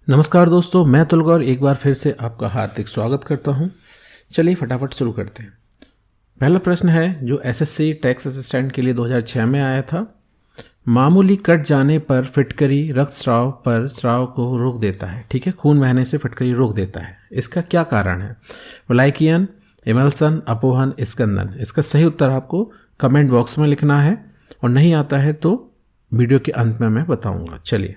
नमस्कार दोस्तों, मैं अतुल गौर एक बार फिर से आपका हार्दिक स्वागत करता हूं। चलिए फटाफट शुरू करते हैं। पहला प्रश्न है जो एसएससी टैक्स असिस्टेंट के लिए 2006 में आया था। मामूली कट जाने पर फिटकरी रक्तस्राव पर स्राव को रोक देता है। ठीक है, खून बहने से फिटकरी रोक देता है। इसका क्या कारण है? वलाइकियन, इमल्सन, अपोहन, स्कंदन। इसका सही उत्तर आपको कमेंट बॉक्स में लिखना है और नहीं आता है तो वीडियो के अंत में मैं बताऊंगा। चलिए,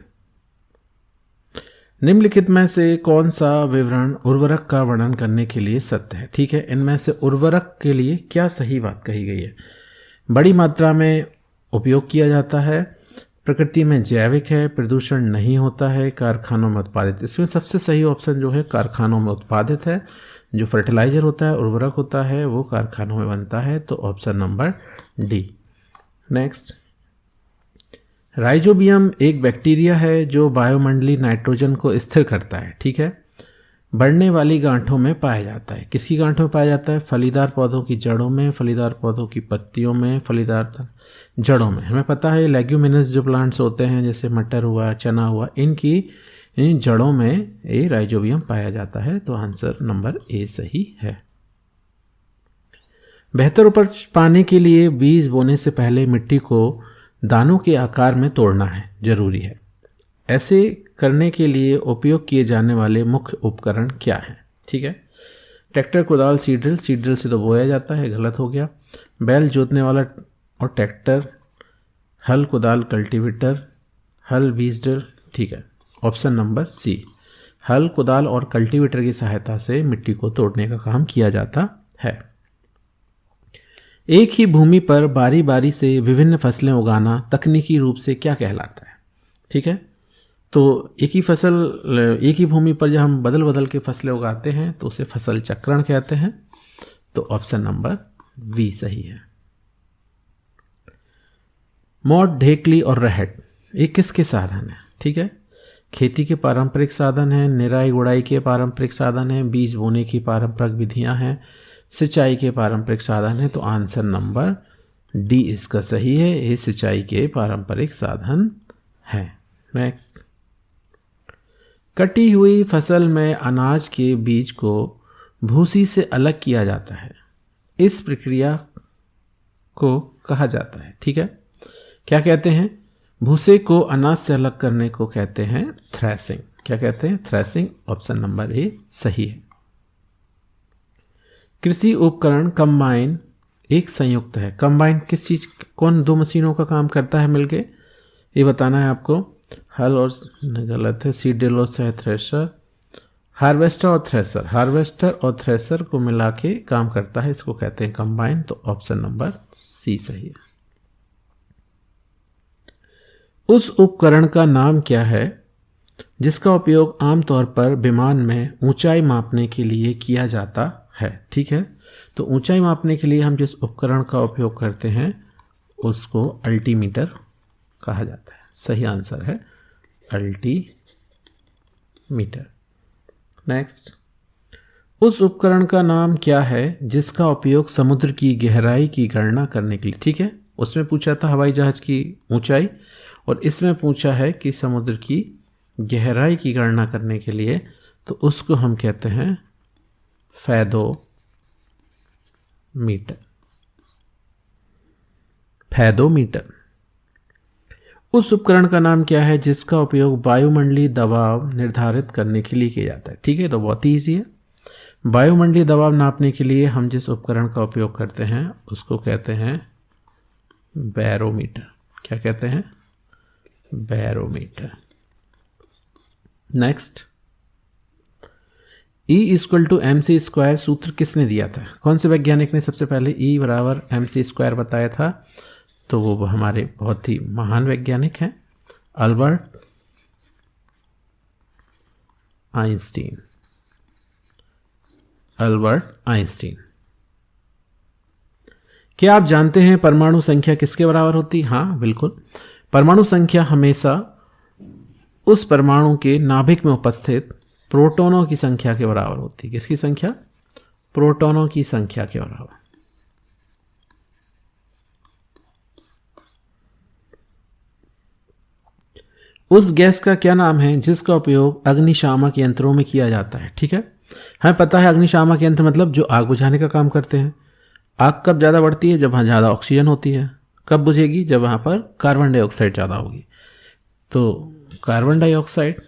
निम्नलिखित में से कौन सा विवरण उर्वरक का वर्णन करने के लिए सत्य है? ठीक है, इनमें से उर्वरक के लिए क्या सही बात कही गई है? बड़ी मात्रा में उपयोग किया जाता है, प्रकृति में जैविक है, प्रदूषण नहीं होता है, कारखानों में उत्पादित। इसमें सबसे सही ऑप्शन जो है कारखानों में उत्पादित है। जो फर्टिलाइजर होता है, उर्वरक होता है, वो कारखानों में बनता है, तो option number D. Next, rhizobium एक बैक्टीरिया है जो वायुमंडलीय नाइट्रोजन को स्थिर करता है। ठीक है, बढ़ने वाली गांठों में पाया जाता है। किसकी गांठों में पाया जाता है? फलीदार पौधों की जड़ों में, फलीदार पौधों की पत्तियों में, फलीदार जड़ों में। हमें पता है लेग्यूमिनस जो प्लांट्स होते हैं जैसे मटर हुआ, चना हुआ, इन जड़ों में ये राइजोबियम पाया जाता है। तो आंसर नंबर ए सही है। बेहतर उपज पाने के लिए बीज बोने से पहले मिट्टी को दानों के आकार में तोड़ना है, जरूरी है। ऐसे करने के लिए उपयोग किए जाने वाले मुख्य उपकरण क्या हैं? ठीक है, ट्रैक्टर, कुदाल, सीड्रिल। सीड्रिल से तो बोया जाता है, गलत हो गया। बैल जोतने वाला और ट्रैक्टर, हल, कुदाल, कल्टीवेटर, हल, बीज ड्रिल। ठीक है, ऑप्शन नंबर सी, हल, कुदाल और कल्टीवेटर की सहायता से मिट्टी को तोड़ने का काम किया जाता है। एक ही भूमि पर बारी बारी से विभिन्न फसलें उगाना तकनीकी रूप से क्या कहलाता है? ठीक है, तो एक ही भूमि पर जब हम बदल बदल के फसलें उगाते हैं तो उसे फसल चक्रण कहते हैं। तो ऑप्शन नंबर बी सही है। मोट, ढेकली और रहट ये किसके साधन है? ठीक है, खेती के पारंपरिक साधन हैं, निराई गुड़ाई के पारंपरिक साधन हैं, बीज बोने की पारंपरिक विधियां हैं, सिंचाई के पारंपरिक साधन है। तो आंसर नंबर डी इसका सही है, ये सिंचाई के पारंपरिक साधन है। नेक्स्ट, कटी हुई फसल में अनाज के बीज को भूसी से अलग किया जाता है। इस प्रक्रिया को कहा जाता है। ठीक है, क्या कहते हैं? भूसे को अनाज से अलग करने को कहते हैं थ्रेसिंग। क्या कहते हैं? थ्रेसिंग। ऑप्शन नंबर ए सही है। कृषि उपकरण कंबाइन एक संयुक्त है। कंबाइन किस चीज, कौन दो मशीनों का काम करता है मिलके? ये बताना है आपको। हल और गलत है, सीडल और थ्रेशर, हार्वेस्टर और थ्रेसर। हार्वेस्टर और थ्रेसर को मिला के काम करता है, इसको कहते हैं कंबाइन। तो ऑप्शन नंबर सी सही है। उस उपकरण का नाम क्या है जिसका उपयोग आमतौर पर विमान में ऊंचाई मापने के लिए किया जाता है? ठीक है, तो ऊंचाई मापने के लिए हम जिस उपकरण का उपयोग करते हैं उसको अल्टीमीटर कहा जाता है। सही आंसर है अल्टीमीटर। नेक्स्ट, उस उपकरण का नाम क्या है जिसका उपयोग समुद्र की गहराई की गणना करने के लिए? ठीक है, उसमें पूछा था हवाई जहाज की ऊंचाई और इसमें पूछा है कि समुद्र की गहराई की गणना करने के लिए, तो उसको हम कहते हैं फैदोमीटर। फैदोमीटर। उस उपकरण का नाम क्या है जिसका उपयोग वायुमंडलीय दबाव निर्धारित करने के लिए किया जाता है? ठीक है, तो बहुत ही ईजी है। वायुमंडलीय दबाव नापने के लिए हम जिस उपकरण का उपयोग करते हैं उसको कहते हैं बैरोमीटर। क्या कहते हैं? बैरोमीटर। नेक्स्ट, E=mc² सूत्र किसने दिया था? कौन से वैज्ञानिक ने सबसे पहले E=mc² बताया था? तो वो हमारे बहुत ही महान वैज्ञानिक हैं, अल्बर्ट आइंस्टीन। Albert Einstein. क्या आप जानते हैं परमाणु संख्या किसके बराबर होती? हाँ बिल्कुल, परमाणु संख्या हमेशा उस परमाणु के नाभिक में उपस्थित प्रोटॉनों की संख्या के बराबर होती है। किसकी संख्या? प्रोटॉनों की संख्या के बराबर। उस गैस का क्या नाम है जिसका उपयोग अग्निशामक यंत्रों में किया जाता है? ठीक है, हमें पता है अग्निशामक यंत्र मतलब जो आग बुझाने का काम करते हैं। आग कब ज़्यादा बढ़ती है? जब वहाँ ज़्यादा ऑक्सीजन होती है। कब बुझेगी? जब वहाँ पर कार्बन डाइऑक्साइड ज़्यादा होगी। तो कार्बन डाइऑक्साइड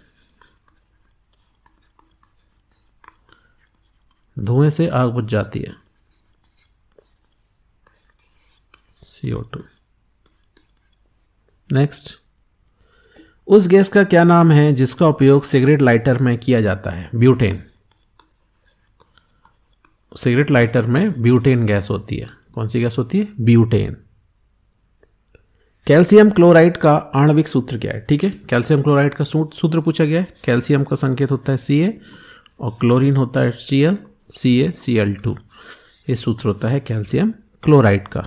धुएं से आग बुझ जाती है, CO2। नेक्स्ट, उस गैस का क्या नाम है जिसका उपयोग सिगरेट लाइटर में किया जाता है? ब्यूटेन। सिगरेट लाइटर में ब्यूटेन गैस होती है। कौन सी गैस होती है? ब्यूटेन। कैल्शियम क्लोराइड का आणविक सूत्र क्या है? ठीक है, कैल्शियम क्लोराइड का सूत्र पूछा गया है। कैल्शियम का संकेत होता है Ca और क्लोरीन होता है Cl, CaCl2। ये सूत्र होता है कैल्शियम क्लोराइड का।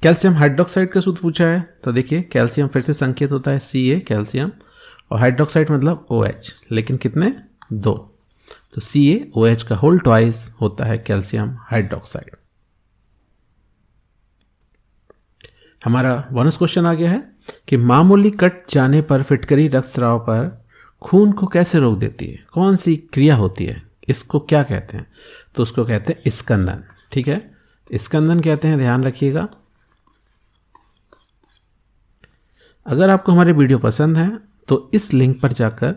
कैल्शियम हाइड्रोक्साइड का सूत्र पूछा है, तो देखिए कैल्शियम फिर से संकेत होता है Ca कैल्शियम और हाइड्रोक्साइड मतलब OH, लेकिन कितने? 2। तो CaOH का होल ट्वाइस होता है कैल्शियम हाइड्रोक्साइड। हमारा बोनस क्वेश्चन आ गया है कि मामूली कट जाने पर फिटकरी रक्तस्राव पर खून को कैसे रोक देती है? कौन सी क्रिया होती है? इसको क्या कहते हैं? तो उसको कहते हैं स्कंदन। ठीक है, स्कंदन कहते हैं, ध्यान रखिएगा। अगर आपको हमारे वीडियो पसंद है तो इस लिंक पर जाकर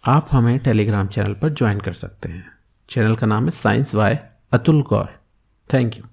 आप हमें टेलीग्राम चैनल पर ज्वाइन कर सकते हैं। चैनल का नाम है science by Atul Gaur. Thank you.